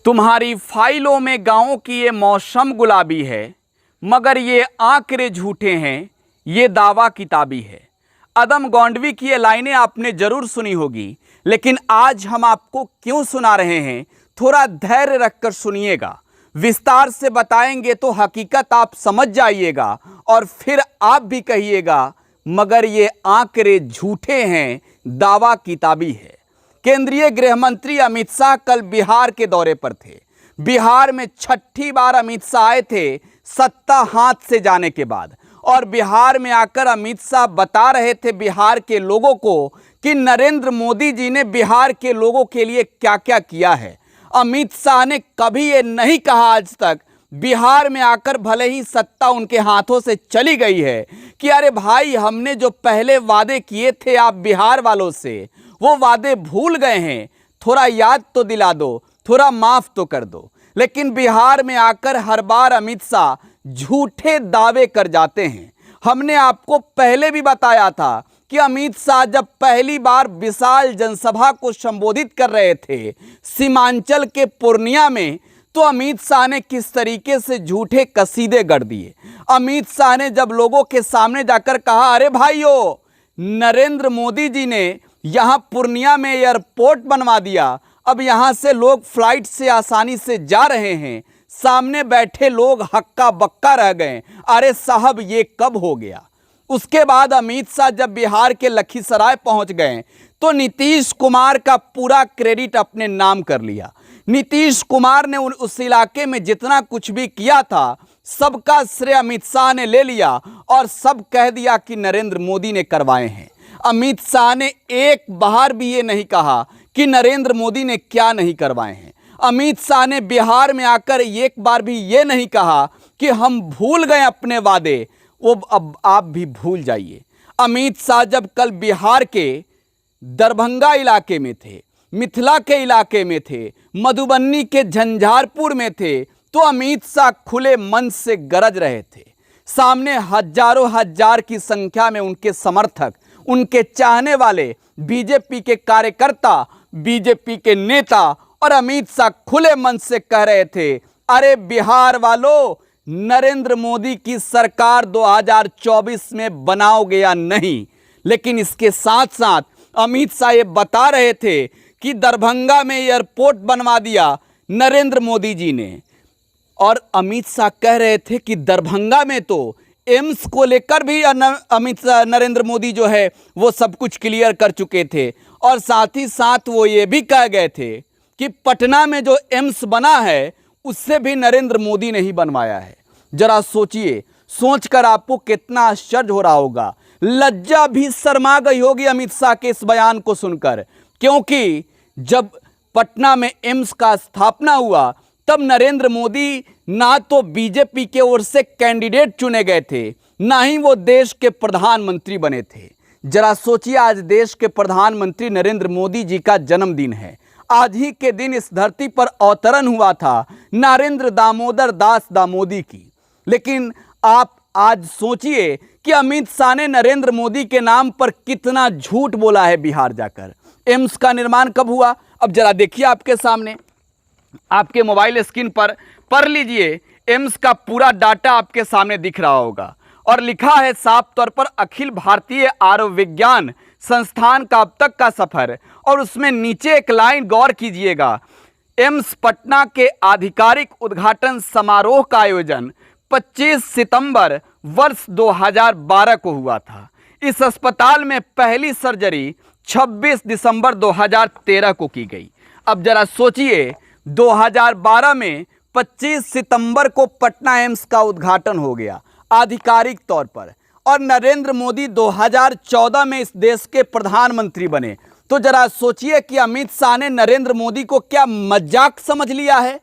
तुम्हारी फाइलों में गाँव की ये मौसम गुलाबी है, मगर ये आंकड़े झूठे हैं, ये दावा किताबी है। अदम गोंडवी की ये लाइनें आपने जरूर सुनी होगी, लेकिन आज हम आपको क्यों सुना रहे हैं, थोड़ा धैर्य रखकर सुनिएगा। विस्तार से बताएंगे तो हकीकत आप समझ जाइएगा और फिर आप भी कहिएगा मगर ये आंकड़े झूठे हैं, दावा किताबी है। केंद्रीय गृह मंत्री अमित शाह कल बिहार के दौरे पर थे। बिहार में छठी बार अमित शाह आए थे सत्ता हाथ से जाने के बाद, और बिहार में आकर अमित शाह बता रहे थे बिहार के लोगों को कि नरेंद्र मोदी जी ने बिहार के लोगों के लिए क्या क्या किया है। अमित शाह ने कभी ये नहीं कहा आज तक, बिहार में आकर भले ही सत्ता उनके हाथों से चली गई है, कि अरे भाई हमने जो पहले वादे किए थे आप बिहार वालों से, वो वादे भूल गए हैं, थोड़ा याद तो दिला दो, थोड़ा माफ तो कर दो। लेकिन बिहार में आकर हर बार अमित शाह झूठे दावे कर जाते हैं। हमने आपको पहले भी बताया था कि अमित शाह जब पहली बार विशाल जनसभा को संबोधित कर रहे थे सीमांचल के पूर्णिया में, तो अमित शाह ने किस तरीके से झूठे कसीदे गढ़ दिए। अमित शाह ने जब लोगों के सामने जाकर कहा, अरे भाइयों, नरेंद्र मोदी जी ने यहाँ पूर्णिया में एयरपोर्ट बनवा दिया, अब यहाँ से लोग फ्लाइट से आसानी से जा रहे हैं, सामने बैठे लोग हक्का बक्का रह गए, अरे साहब ये कब हो गया। उसके बाद अमित शाह जब बिहार के लखीसराय पहुंच गए तो नीतीश कुमार का पूरा क्रेडिट अपने नाम कर लिया। नीतीश कुमार ने उस इलाके में जितना कुछ भी किया था सबका श्रेय अमित शाह ने ले लिया और सब कह दिया कि नरेंद्र मोदी ने करवाए हैं। अमित शाह ने एक बार भी ये नहीं कहा कि नरेंद्र मोदी ने क्या नहीं करवाए हैं। अमित शाह ने बिहार में आकर एक बार भी ये नहीं कहा कि हम भूल गए अपने वादे, वो अब आप भी भूल जाइए। अमित शाह जब कल बिहार के दरभंगा इलाके में थे, मिथिला के इलाके में थे, मधुबनी के झंझारपुर में थे, तो अमित शाह खुले मन से गरज रहे थे। सामने हजारों हजार की संख्या में उनके समर्थक, उनके चाहने वाले, बीजेपी के कार्यकर्ता, बीजेपी के नेता और अमित शाह खुले मन से कह रहे थे, अरे बिहार वालों, नरेंद्र मोदी की सरकार 2024 में बनाओगे या नहीं। लेकिन इसके साथ साथ अमित शाह ये बता रहे थे कि दरभंगा में एयरपोर्ट बनवा दिया नरेंद्र मोदी जी ने, और अमित शाह कह रहे थे कि दरभंगा में तो एम्स को लेकर भी नरेंद्र मोदी जो है वो सब कुछ क्लियर कर चुके थे, और साथ ही साथ वो ये भी कह गए थे कि पटना में जो एम्स बना है उससे भी नरेंद्र मोदी ने ही बनवाया है। जरा सोचिए, सोचकर आपको कितना आश्चर्य हो रहा होगा, लज्जा भी शर्मा गई होगी अमित शाह के इस बयान को सुनकर, क्योंकि जब पटना में एम्स का स्थापना हुआ तब नरेंद्र मोदी ना तो बीजेपी के ओर से कैंडिडेट चुने गए थे, ना ही वो देश के प्रधानमंत्री बने थे। जरा सोचिए, आज देश के प्रधानमंत्री नरेंद्र मोदी जी का जन्मदिन है। आज ही के दिन इस धरती पर अवतरण हुआ था नरेंद्र दामोदर दास दामोदी की। लेकिन आप आज सोचिए कि अमित शाह ने नरेंद्र मोदी के नाम पर कितना झूठ बोला है बिहार जाकर। एम्स का निर्माण कब हुआ, अब जरा देखिए आपके सामने, आपके मोबाइल स्क्रीन पर पढ़ लीजिए, एम्स का पूरा डाटा आपके सामने दिख रहा होगा, और लिखा है साफ तौर पर अखिल भारतीय आयुर्विज्ञान संस्थान का अब तक का सफर, और उसमें नीचे एक लाइन गौर कीजिएगा, एम्स पटना के आधिकारिक उद्घाटन समारोह का आयोजन 25 सितंबर वर्ष 2012 को हुआ था। इस अस्पताल में पहली सर्जरी 26 दिसंबर 2013 को की गई। अब जरा सोचिए, 2012 में 25 सितंबर को पटना एम्स का उद्घाटन हो गया आधिकारिक तौर पर, और नरेंद्र मोदी 2014 में इस देश के प्रधानमंत्री बने। तो जरा सोचिए कि अमित शाह ने नरेंद्र मोदी को क्या मजाक समझ लिया है।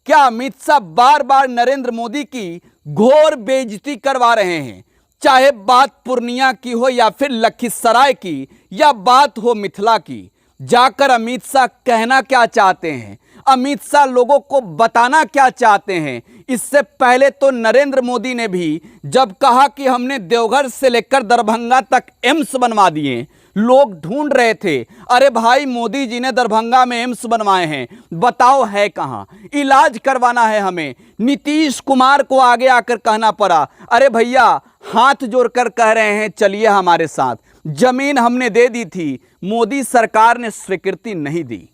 क्या अमित शाह बार बार नरेंद्र मोदी की घोर बेइज्जती करवा रहे हैं, चाहे बात पूर्णिया की हो या फिर लखीसराय की या बात हो मिथिला की। जाकर अमित शाह कहना क्या चाहते हैं, अमित शाह लोगों को बताना क्या चाहते हैं। इससे पहले तो नरेंद्र मोदी ने भी जब कहा कि हमने देवघर से लेकर दरभंगा तक एम्स बनवा दिए, लोग ढूंढ रहे थे, अरे भाई मोदी जी ने दरभंगा में एम्स बनवाए हैं, बताओ है कहां, इलाज करवाना है हमें। नीतीश कुमार को आगे आकर कहना पड़ा, अरे भैया हाथ जोड़कर कह रहे हैं चलिए हमारे साथ, जमीन हमने दे दी थी, मोदी सरकार ने स्वीकृति नहीं दी।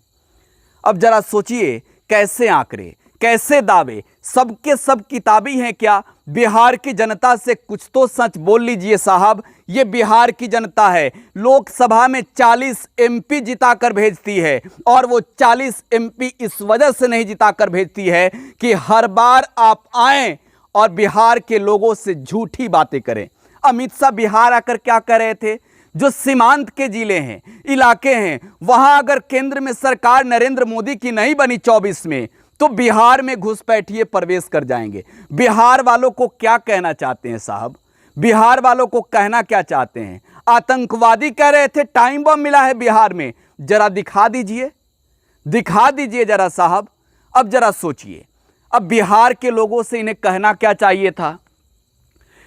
अब जरा सोचिए कैसे आंकड़े, कैसे दावे, सबके सब किताबी हैं क्या? बिहार की जनता से कुछ तो सच बोल लीजिए साहब। ये बिहार की जनता है, लोकसभा में 40 एमपी जिताकर भेजती है, और वो 40 एमपी इस वजह से नहीं जिताकर भेजती है कि हर बार आप आएं और बिहार के लोगों से झूठी बातें करें। अमित शाह बिहार आकर क्या कह रहे थे? जो सीमांत के जिले हैं, इलाके हैं, वहां अगर केंद्र में सरकार नरेंद्र मोदी की नहीं बनी 24 में, तो बिहार में घुसपैठिए प्रवेश कर जाएंगे। बिहार वालों को क्या कहना चाहते हैं साहब? बिहार वालों को कहना क्या चाहते हैं? आतंकवादी कह रहे थे, टाइम बम मिला है बिहार में, जरा दिखा दीजिए, दिखा दीजिए जरा साहब। अब जरा सोचिए, अब बिहार के लोगों से इन्हें कहना क्या चाहिए था?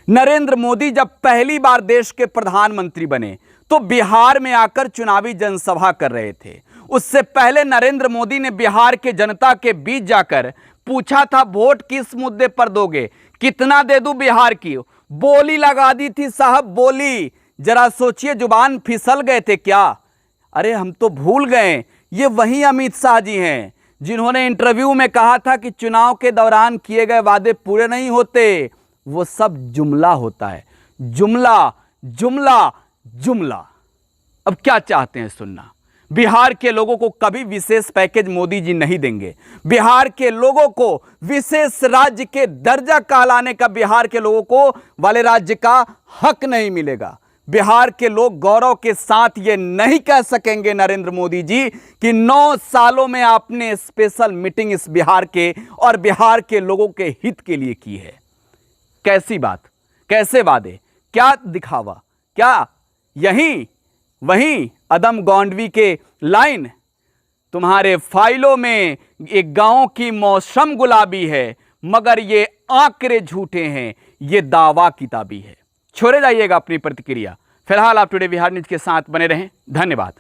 नरेंद्र मोदी जब पहली बार देश के प्रधानमंत्री बने तो बिहार में आकर चुनावी जनसभा कर रहे थे। उससे पहले नरेंद्र मोदी ने बिहार के जनता के बीच जाकर पूछा था, वोट किस मुद्दे पर दोगे, कितना दे दूं बिहार की? बोली लगा दी थी साहब, बोली। जरा सोचिए, जुबान फिसल गए थे क्या? अरे हम तो भूल गए, ये वही अमित शाह जी हैं जिन्होंने इंटरव्यू में कहा था कि चुनाव के दौरान किए गए वादे पूरे नहीं होते, वो सब जुमला होता है, जुमला जुमला जुमला। अब क्या चाहते हैं सुनना? बिहार के लोगों को कभी विशेष पैकेज मोदी जी नहीं देंगे। बिहार के लोगों को विशेष राज्य के दर्जा कहलाने का, बिहार के लोगों को वाले राज्य का हक नहीं मिलेगा। बिहार के लोग गौरव के साथ ये नहीं कह सकेंगे नरेंद्र मोदी जी कि 9 सालों में आपने स्पेशल मीटिंग इस बिहार के और बिहार के लोगों के हित के लिए की है। कैसी बात, कैसे वादे, क्या दिखावा, क्या यही वही अदम गोंडवी के लाइन, तुम्हारे फाइलों में एक गांव की मौसम गुलाबी है, मगर ये आंकड़े झूठे हैं, ये दावा किताबी है। छोड़े जाइएगा अपनी प्रतिक्रिया। फिलहाल आप टुडे बिहार न्यूज के साथ बने रहें। धन्यवाद।